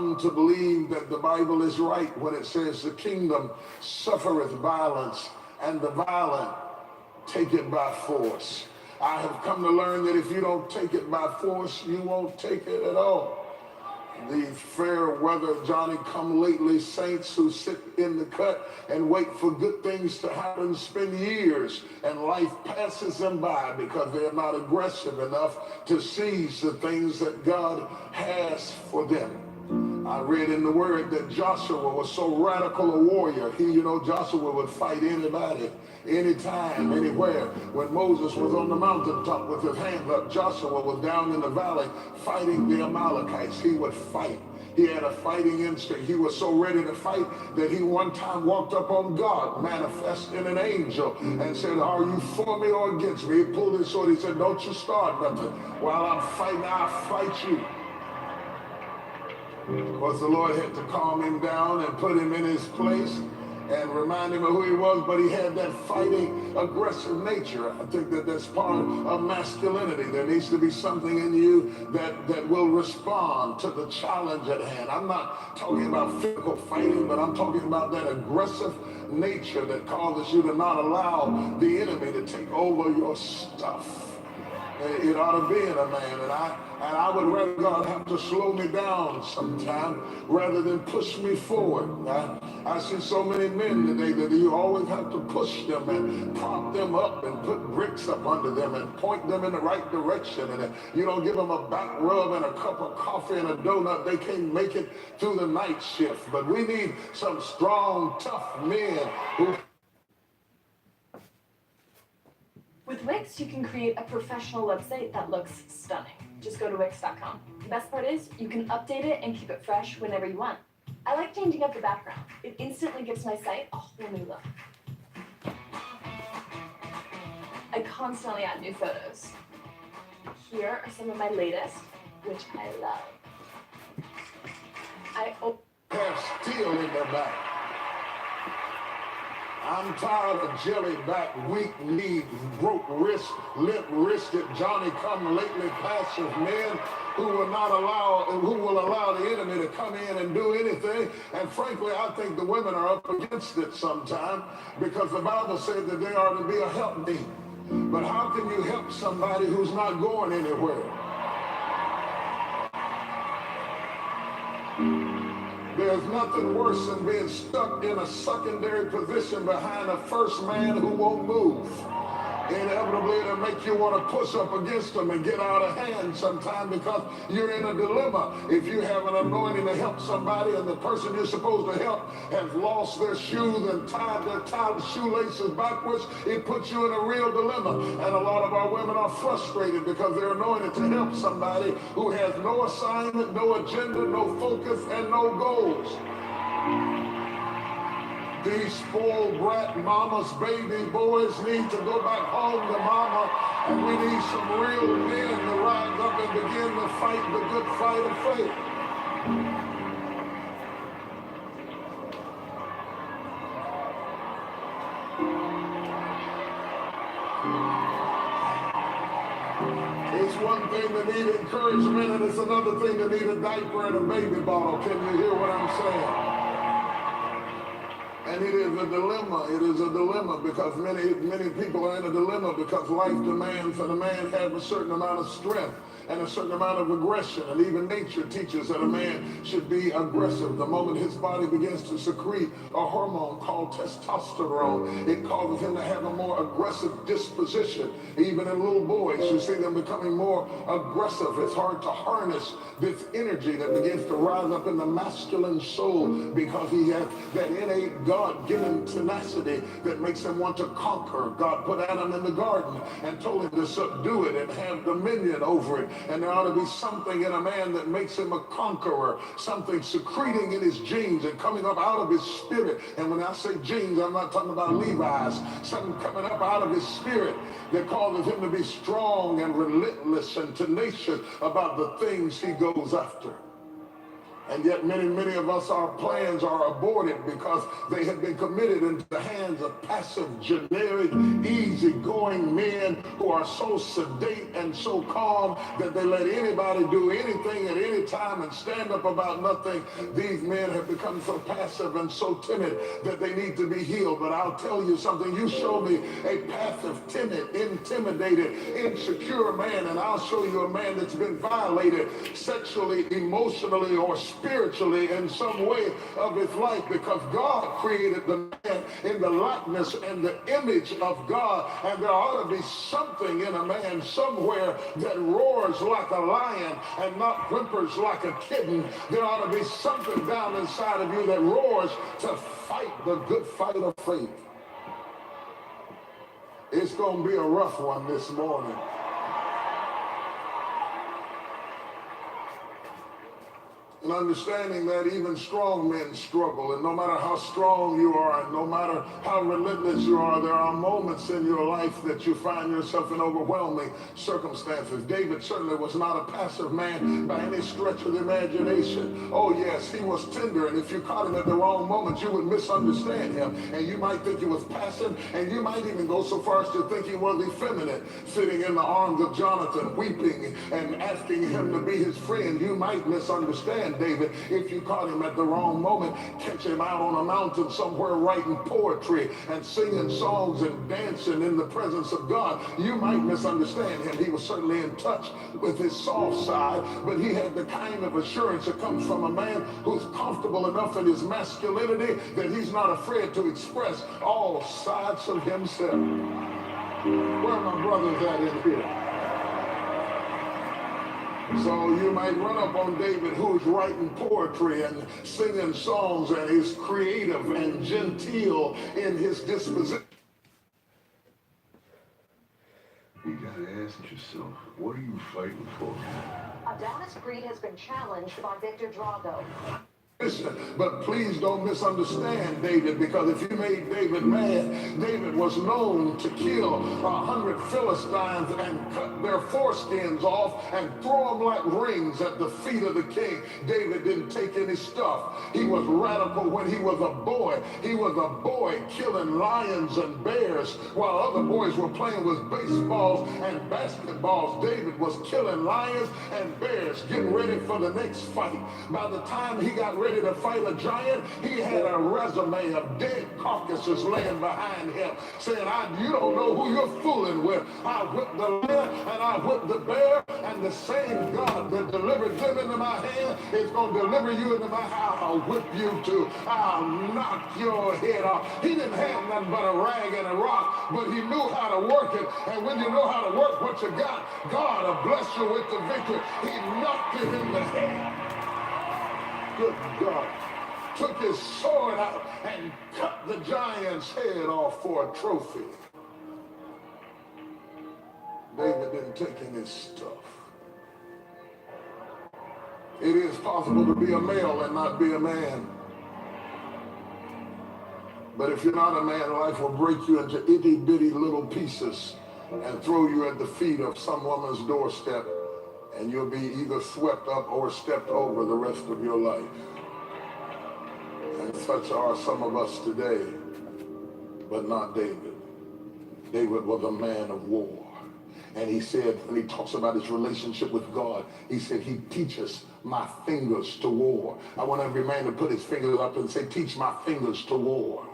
come to believe that the Bible is right when it says the kingdom suffereth violence, and the violent take it by force. I have come to learn that if you don't take it by force, you won't take it at all. The fair weather Johnny come lately saints who sit in the cut and wait for good things to happen spend years, and life passes them by because they're not aggressive enough to seize the things that God has for them. I read in the word that Joshua was so radical a warrior. Joshua would fight anybody, anytime, anywhere. When Moses was on the mountaintop with his hands up, Joshua was down in the valley fighting the Amalekites. He would fight. He had a fighting instinct. He was so ready to fight that he one time walked up on God, manifest in an angel, and said, "Are you for me or against me?" He pulled his sword. He said, "Don't you start nothing. While I'm fighting, I'll fight you." Of course, the Lord had to calm him down and put him in his place and remind him of who he was, but he had that fighting, aggressive nature. I think that that's part of masculinity. There needs to be something in you that will respond to the challenge at hand. I'm not talking about physical fighting, but I'm talking about that aggressive nature that causes you to not allow the enemy to take over your stuff. It ought to be in a man, and I would rather God have to slow me down sometime rather than push me forward. I see so many men today that you always have to push them and prop them up and put bricks up under them and point them in the right direction. And if you don't give them a back rub and a cup of coffee and a donut, they can't make it through the night shift. But we need some strong, tough men who... With Wix, you can create a professional website that looks stunning. Just go to Wix.com. The best part is, you can update it and keep it fresh whenever you want. I like changing up the background. It instantly gives my site a whole new look. I constantly add new photos. Here are some of my latest, which I love. have steel in their back. I'm tired of jelly-back, weak-kneed, broke wrist, limp-wristed, Johnny-come-lately passive men who will allow the enemy to come in and do anything. And frankly, I think the women are up against it sometime because the Bible said that they are to be a helpmeet. But how can you help somebody who's not going anywhere? There's nothing worse than being stuck in a secondary position behind a first man who won't move. Inevitably, it'll make you want to push up against them and get out of hand sometime because you're in a dilemma. If you have an anointing to help somebody and the person you're supposed to help has lost their shoes and tied the shoelaces backwards, it puts you in a real dilemma. And a lot of our women are frustrated because they're anointed to help somebody who has no assignment, no agenda, no focus, and no goals. These spoiled brat mamas, baby boys need to go back home to mama, and we need some real men to rise up and begin to fight the good fight of faith. It's one thing to need encouragement, and it's another thing to need a diaper and a baby bottle. Can you hear what I'm saying? And it is a dilemma. It is a dilemma because many people are in a dilemma because life demands that a man have a certain amount of strength and a certain amount of aggression. And even nature teaches that a man should be aggressive. The moment his body begins to secrete a hormone called testosterone, it causes him to have a more aggressive disposition. Even in little boys, you see them becoming more aggressive. It's hard to harness this energy that begins to rise up in the masculine soul because he has that innate God-given tenacity that makes him want to conquer. God put Adam in the garden and told him to subdue it and have dominion over it. And there ought to be something in a man that makes him a conqueror, something secreting in his genes and coming up out of his spirit. And when I say genes, I'm not talking about Levi's. Something coming up out of his spirit that causes him to be strong and relentless and tenacious about the things he goes after. And yet many of us, our plans are aborted because they have been committed into the hands of passive, generic, easygoing men who are so sedate and so calm that they let anybody do anything at any time and stand up about nothing. These men have become so passive and so timid that they need to be healed. But I'll tell you something. You show me a passive, timid, intimidated, insecure man, and I'll show you a man that's been violated sexually, emotionally, or spiritually in some way of his life, because God created the man in the likeness and the image of God, and there ought to be something in a man somewhere that roars like a lion and not whimpers like a kitten. There ought to be something down inside of you that roars to fight the good fight of faith. It's going to be a rough one this morning. And understanding that even strong men struggle, and no matter how strong you are, and no matter how relentless you are, there are moments in your life that you find yourself in overwhelming circumstances. David certainly was not a passive man by any stretch of the imagination. Oh yes, he was tender, and if you caught him at the wrong moment, you would misunderstand him, and you might think he was passive, and you might even go so far as to think he was effeminate, sitting in the arms of Jonathan, weeping and asking him to be his friend. You might misunderstand David if you caught him at the wrong moment, catch him out on a mountain somewhere writing poetry and singing songs and dancing in the presence of God. You might misunderstand him. He was certainly in touch with his soft side, but he had the kind of assurance that comes from a man who's comfortable enough in his masculinity that he's not afraid to express all sides of himself. Where are my brothers at in here? So you might run up on David, who's writing poetry and singing songs and is creative and genteel in his disposition. You gotta ask yourself, what are you fighting for? Adonis Creed has been challenged by Victor Drago. But please don't misunderstand David, because if you made David mad, David was known to kill 100 Philistines and cut their foreskins off and throw them like rings at the feet of the king. David didn't take any stuff. He was radical when he was a boy. He was a boy killing lions and bears while other boys were playing with baseballs and basketballs. David was killing lions and bears, getting ready for the next fight. By the time he got ready to fight a giant, he had a resume of dead carcasses laying behind him, saying, you don't know who you're fooling with. I whipped the lion and I whipped the bear, and the same God that delivered them into my hand is going to deliver you into my house. I'll whip you too. I'll knock your head off. He didn't have nothing but a rag and a rock, but he knew how to work it. And when you know how to work what you got, God will bless you with the victory. He knocked it in the head. Good God. Took his sword out and cut the giant's head off for a trophy. David didn't take any stuff. It is possible to be a male and not be a man. But if you're not a man, life will break you into itty-bitty little pieces and throw you at the feet of some woman's doorstep, and you'll be either swept up or stepped over the rest of your life. And such are some of us today, but not David. David was a man of war. And he said, when he talks about his relationship with God, he said, he teaches my fingers to war. I want every man to put his fingers up and say, teach my fingers to war.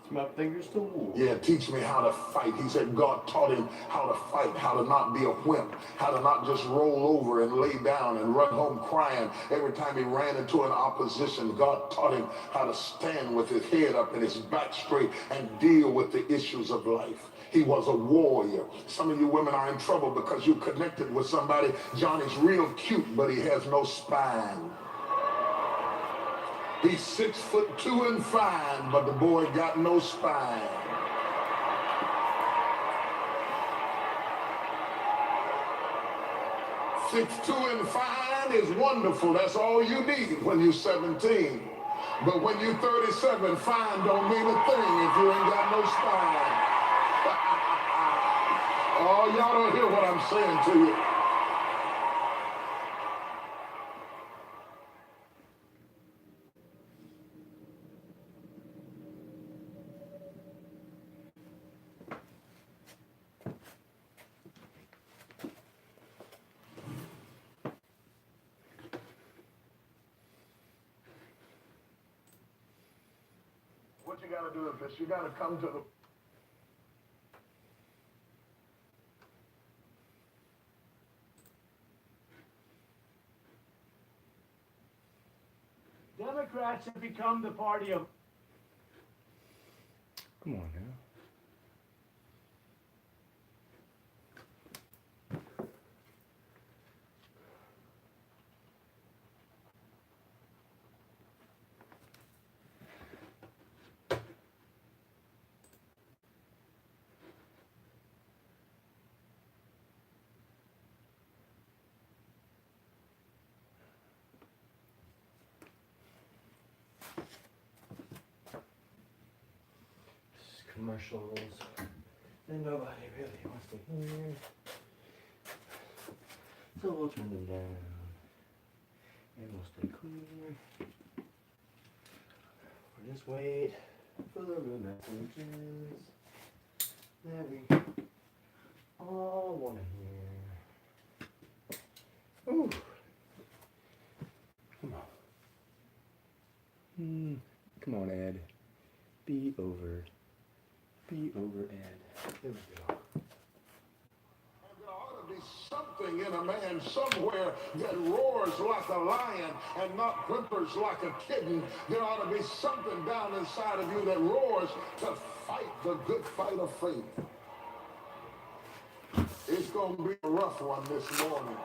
My fingers to war. Yeah, teach me how to fight. He said God taught him how to fight, how to not be a wimp, how to not just roll over and lay down and run home crying every time he ran into an opposition. God taught him how to stand with his head up and his back straight and deal with the issues of life. He was a warrior. Some of you women are in trouble because you connected with somebody. Johnny's real cute, but he has no spine. He's 6'2" and fine, but the boy got no spine. "6'2" and fine is wonderful. That's all you need when you're 17. But when you're 37, fine don't mean a thing if you ain't got no spine. Oh, y'all don't hear what I'm saying to you. what you got to do is this. You got to come to the Democrats have become the party of. Come on now. Commercials and nobody really wants to hear, so we'll turn them down and we'll stay clear. We'll just wait for the real messages that we all want to hear. Ooh. Come on. Come on, Ed. Be over. Be over, Ed. There we go. There ought to be something in a man somewhere that roars like a lion and not whimpers like a kitten. There ought to be something down inside of you that roars to fight the good fight of faith. It's going to be a rough one this morning.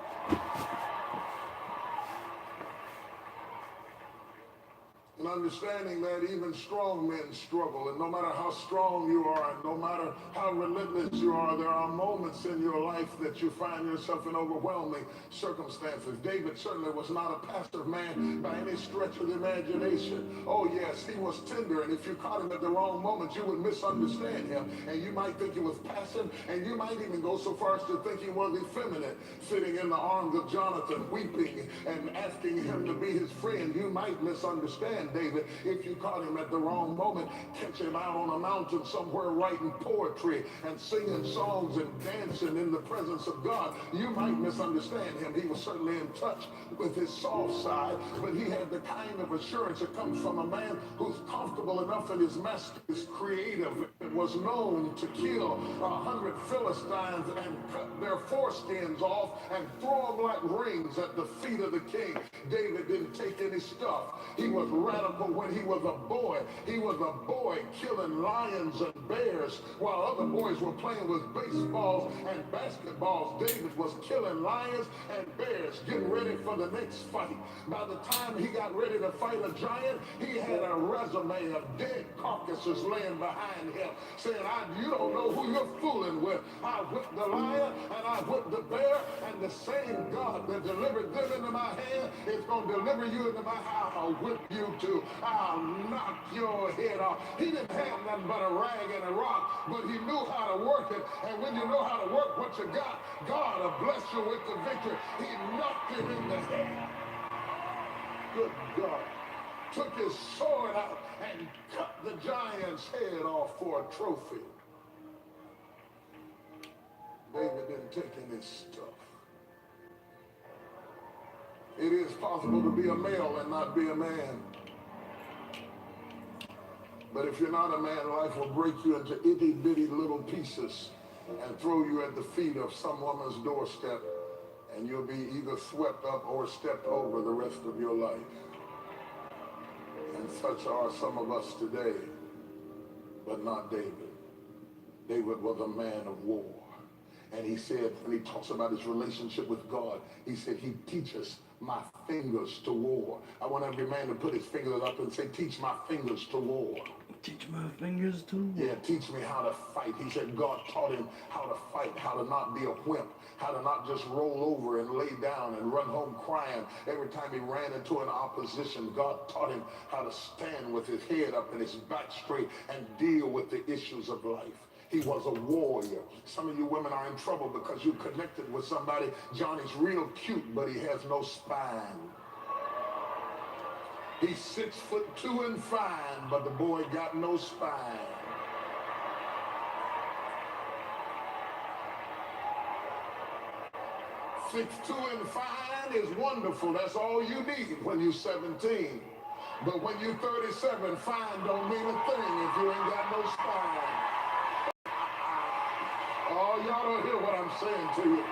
And understanding that even strong men struggle, and no matter how strong you are, and no matter how relentless you are, there are moments in your life that you find yourself in overwhelming circumstances. David certainly was not a passive man by any stretch of the imagination. Oh yes, he was tender, and if you caught him at the wrong moment, you would misunderstand him, and you might think he was passive, and you might even go so far as to think he was effeminate, sitting in the arms of Jonathan, weeping and asking him to be his friend. You might misunderstand David if you caught him at the wrong moment, catch him out on a mountain somewhere writing poetry and singing songs and dancing in the presence of God. You might misunderstand him. He was certainly in touch with his soft side, but he had the kind of assurance that comes from a man who's comfortable enough in his master, is creative, and was known to kill 100 Philistines and cut their foreskins off and throw them like rings at the feet of the king. David didn't take any stuff. He was radical when he was a boy. He was a boy killing lions and bears while other boys were playing with baseballs and basketballs. David was killing lions and bears, getting ready for the next fight. By the time he got ready to fight a giant, he had a resume of dead carcasses laying behind him, saying, you don't know who you're fooling with. I whipped the lion and I whipped the bear, and the same God that delivered them into my hand is going to deliver you into my house. I'll whip you too. I'll knock your head off. He didn't have nothing but a rag and a rock, but he knew how to work it. And when you know how to work what you got, God will bless you with the victory. He knocked him in the head. Good God. Took his sword out and cut the giant's head off for a trophy. David didn't take any stuff. It is possible to be a male and not be a man. But if you're not a man, life will break you into itty-bitty little pieces and throw you at the feet of some woman's doorstep, and you'll be either swept up or stepped over the rest of your life. And such are some of us today, but not David. David was a man of war. And he said, when he talks about his relationship with God, he said, he teaches my fingers to war. I want every man to put his fingers up and say, teach my fingers to war. Teach my fingers to war. Yeah, teach me how to fight. He said God taught him how to fight, how to not be a wimp, how to not just roll over and lay down and run home crying every time he ran into an opposition. God taught him how to stand with his head up and his back straight and deal with the issues of life. He was a warrior. Some of you women are in trouble because you connected with somebody. Johnny's real cute, but he has no spine. He's 6'2" and fine, but the boy got no spine. "6'2" and fine is wonderful. That's all you need when you're 17. But when you're 37, fine don't mean a thing if you ain't got no spine. Oh, y'all don't hear what I'm saying to you.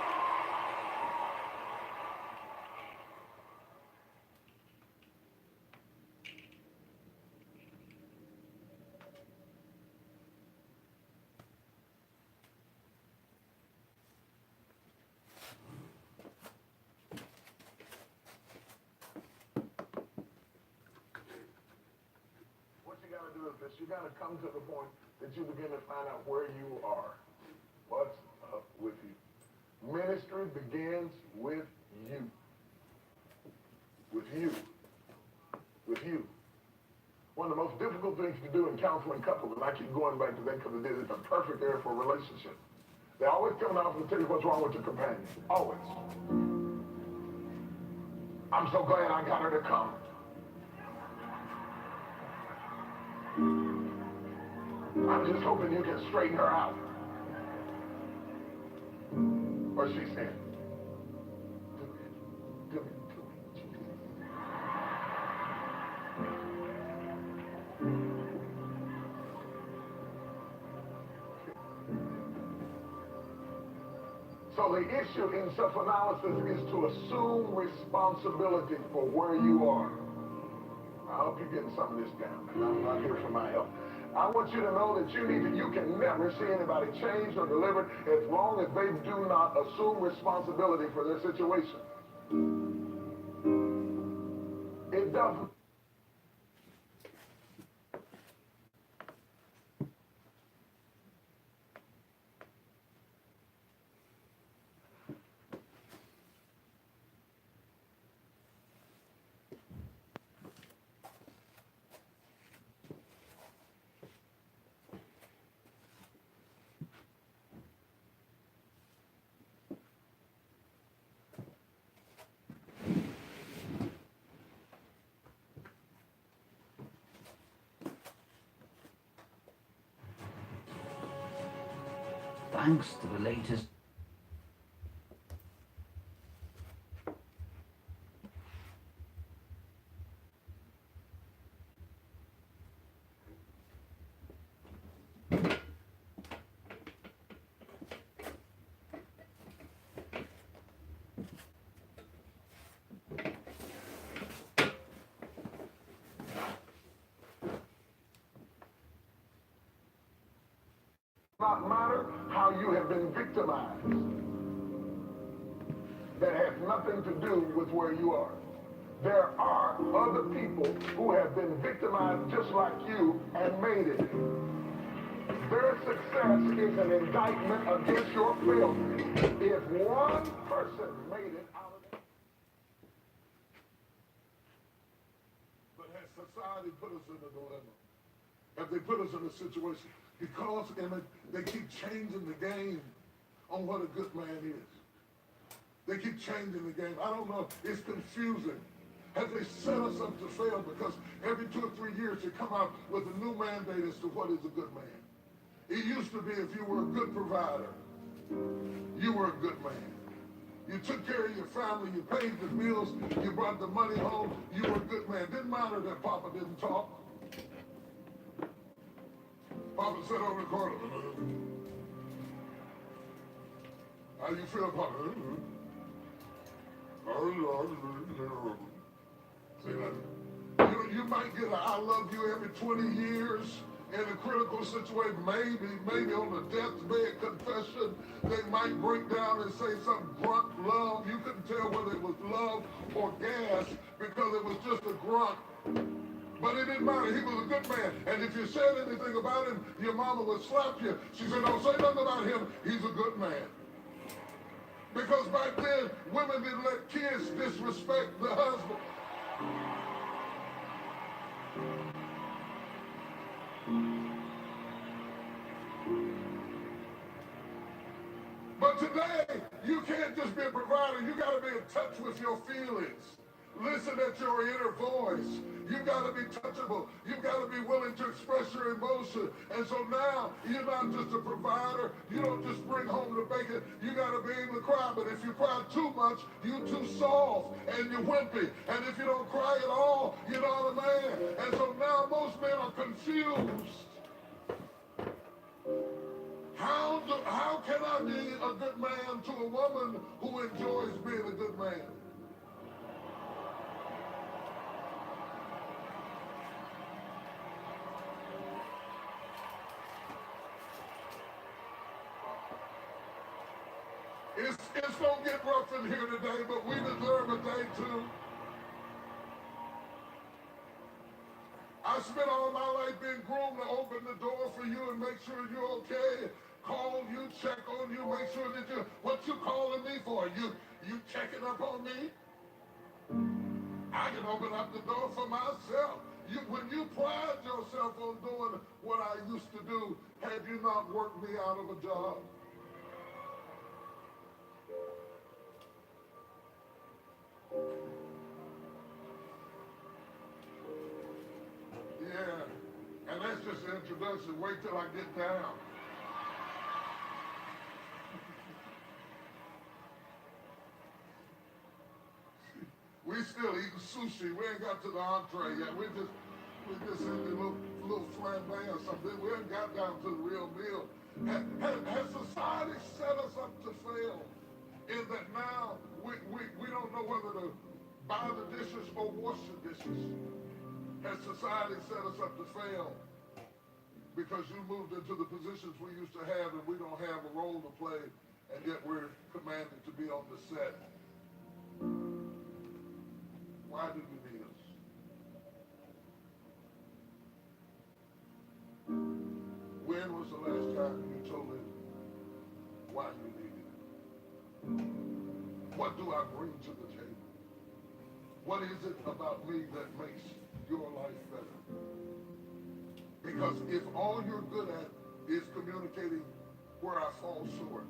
What you got to do is this. You got to come to the point that you begin to find out where you are. What's up with you? Ministry begins with you. With you. With you. One of the most difficult things to do in counseling couples, and I keep going back to that because it is a perfect area for a relationship. They always come out and tell you what's wrong with your companion. Always. I'm so glad I got her to come. I'm just hoping you can straighten her out. Or she said, do it. So the issue in self-analysis is to assume responsibility for where you are. I hope you're getting some of this down, and I'm not here for my help. I want you to know that you can never see anybody changed or delivered as long as they do not assume responsibility for their situation. It doesn't. Thanks to the latest Not matter how you have been victimized. That has nothing to do with where you are. There are other people who have been victimized just like you and made it. Their success is an indictment against your failure. If one person made it out of it. But has society put us in a dilemma? Have they put us in a situation? Because they keep changing the game on what a good man is. They keep changing the game. I don't know. It's confusing. Have they set us up to fail? Because every 2 or 3 years they come out with a new mandate as to what is a good man. It used to be if you were a good provider, you were a good man. You took care of your family, you paid the bills, you brought the money home, you were a good man. Didn't matter that Papa didn't talk. Papa said over the corner, how you feel, Papa? See that? You might get a I love you every 20 years in a critical situation. Maybe on the deathbed confession, they might break down and say some grunt love. You couldn't tell whether it was love or gas because it was just a grunt. But it didn't matter. He was a good man. And if you said anything about him, your mama would slap you. She said, don't say nothing about him. He's a good man. Because back then, women didn't let kids disrespect the husband. But today, you can't just be a provider. You got to be in touch with your feelings. Listen at your inner voice. You got to be touchable. You got to be willing to express your emotion. And so now you're not just a provider. You don't just bring home the bacon. You got to be able to cry. But if you cry too much, you're too soft and you're wimpy. And if you don't cry at all, you're not a man. And so now most men are confused. How can I be a good man to a woman who enjoys being a good man? It's gonna get rough in here today, but we deserve a day too. I spent all my life being groomed to open the door for you and make sure you're okay. Call you, check on you, make sure that what you calling me for? You checking up on me? I can open up the door for myself. When you pride yourself on doing what I used to do, have you not worked me out of a job? Yeah, and that's just an introduction. Wait till I get down. We still eating sushi. We ain't got to the entree yet. We just in the little flambe or something. We ain't got down to the real meal. Has society set us up to fail? In that now we don't know whether to buy the dishes or wash the dishes. Has society set us up to fail? Because you moved into the positions we used to have and we don't have a role to play, and yet we're commanded to be on the set. Why do you need us? When was the last time you told him why you needed it? What do I bring to the table? What is it about me that makes your life better? Because if all you're good at is communicating where I fall short,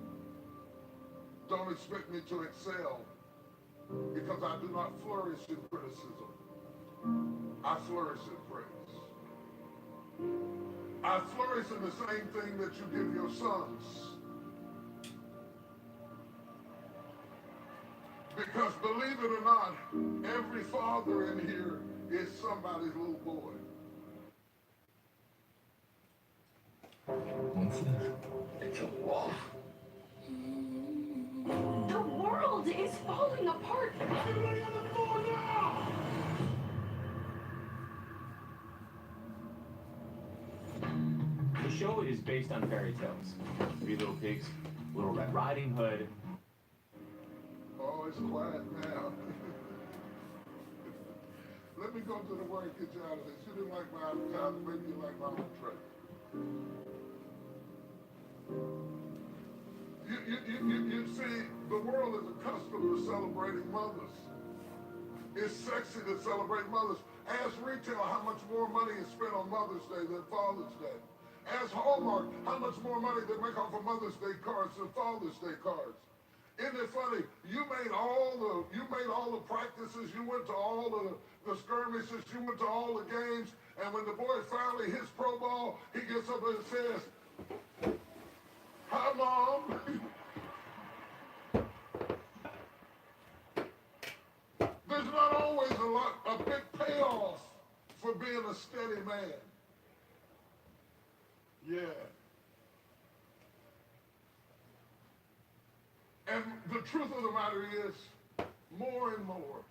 don't expect me to excel, because I do not flourish in criticism. I flourish in praise. I flourish in the same thing that you give your sons. Because believe it or not, every father in here is somebody's little boy. It's a wolf. The world is falling apart. Everybody on the floor now! The show is based on fairy tales. Three Little Pigs, Little Red Riding Hood. Oh, it's quiet now. Let me go to the work and get you out of this. You didn't like my appetizer, maybe you like my entree. You see, the world is accustomed to celebrating mothers. It's sexy to celebrate mothers. Ask retail how much more money is spent on Mother's Day than Father's Day. Ask Hallmark how much more money they make off of Mother's Day cards than Father's Day cards. Isn't it funny? You made all the practices, you went to all the skirmishes, you went to all the games, and when the boy finally hits pro ball, he gets up and says, "Hi, Mom." There's not always a big payoff for being a steady man. Yeah. And the truth of the matter is, more and more,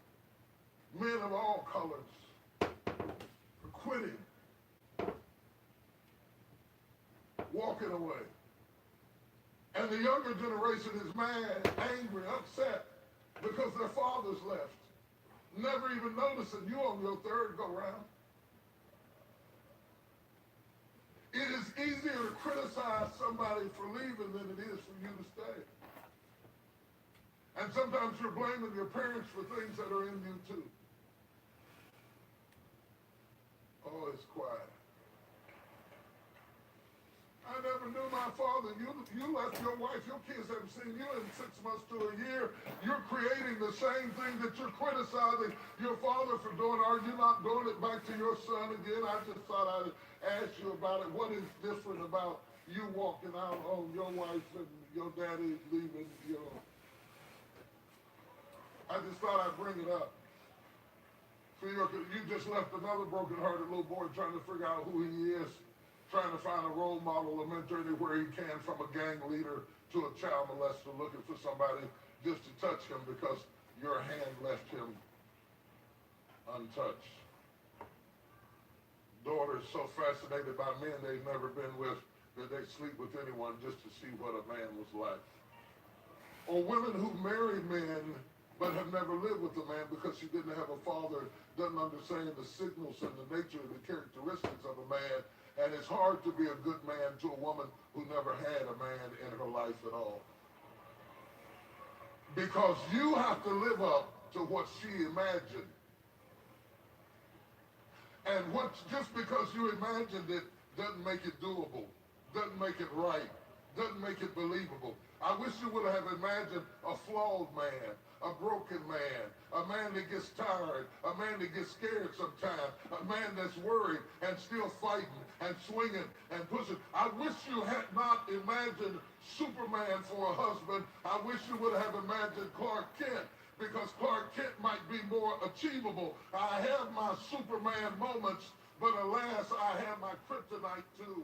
men of all colors are quitting, walking away. And the younger generation is mad, angry, upset because their fathers left, never even noticing you on your third go-round. It is easier to criticize somebody for leaving than it is for you to stay. And sometimes you're blaming your parents for things that are in you too. Oh, it's quiet. I never never knew my father. You left your wife. Your kids haven't seen you in 6 months to a year. You're creating the same thing that you're criticizing your father for doing. Are you not doing it back to your son again? I just thought I'd ask you about it. What is different about you walking out on your wife and your daddy leaving your... I just thought I'd bring it up. So you just left another broken-hearted little boy trying to figure out who he is, trying to find a role model, a mentor anywhere he can, from a gang leader to a child molester, looking for somebody just to touch him because your hand left him untouched. Daughters so fascinated by men they've never been with that they sleep with anyone just to see what a man was like. Or women who marry men but have never lived with a man because she didn't have a father, doesn't understand the signals and the nature and the characteristics of a man, and it's hard to be a good man to a woman who never had a man in her life at all. Because you have to live up to what she imagined. And just because you imagined it doesn't make it doable, doesn't make it right, doesn't make it believable. I wish you would have imagined a flawed man, a broken man, a man that gets tired, a man that gets scared sometimes, a man that's worried and still fighting and swinging and pushing. I wish you had not imagined Superman for a husband. I wish you would have imagined Clark Kent, because Clark Kent might be more achievable. I have my Superman moments, but alas, I have my kryptonite too.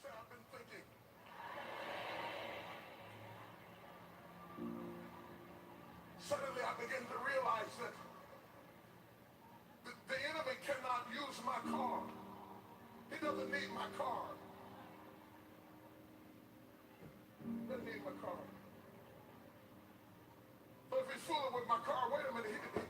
I've been thinking. Suddenly I begin to realize that the enemy cannot use my car. He doesn't need my car. He doesn't need my car. But if he's fooling with my car, wait a minute,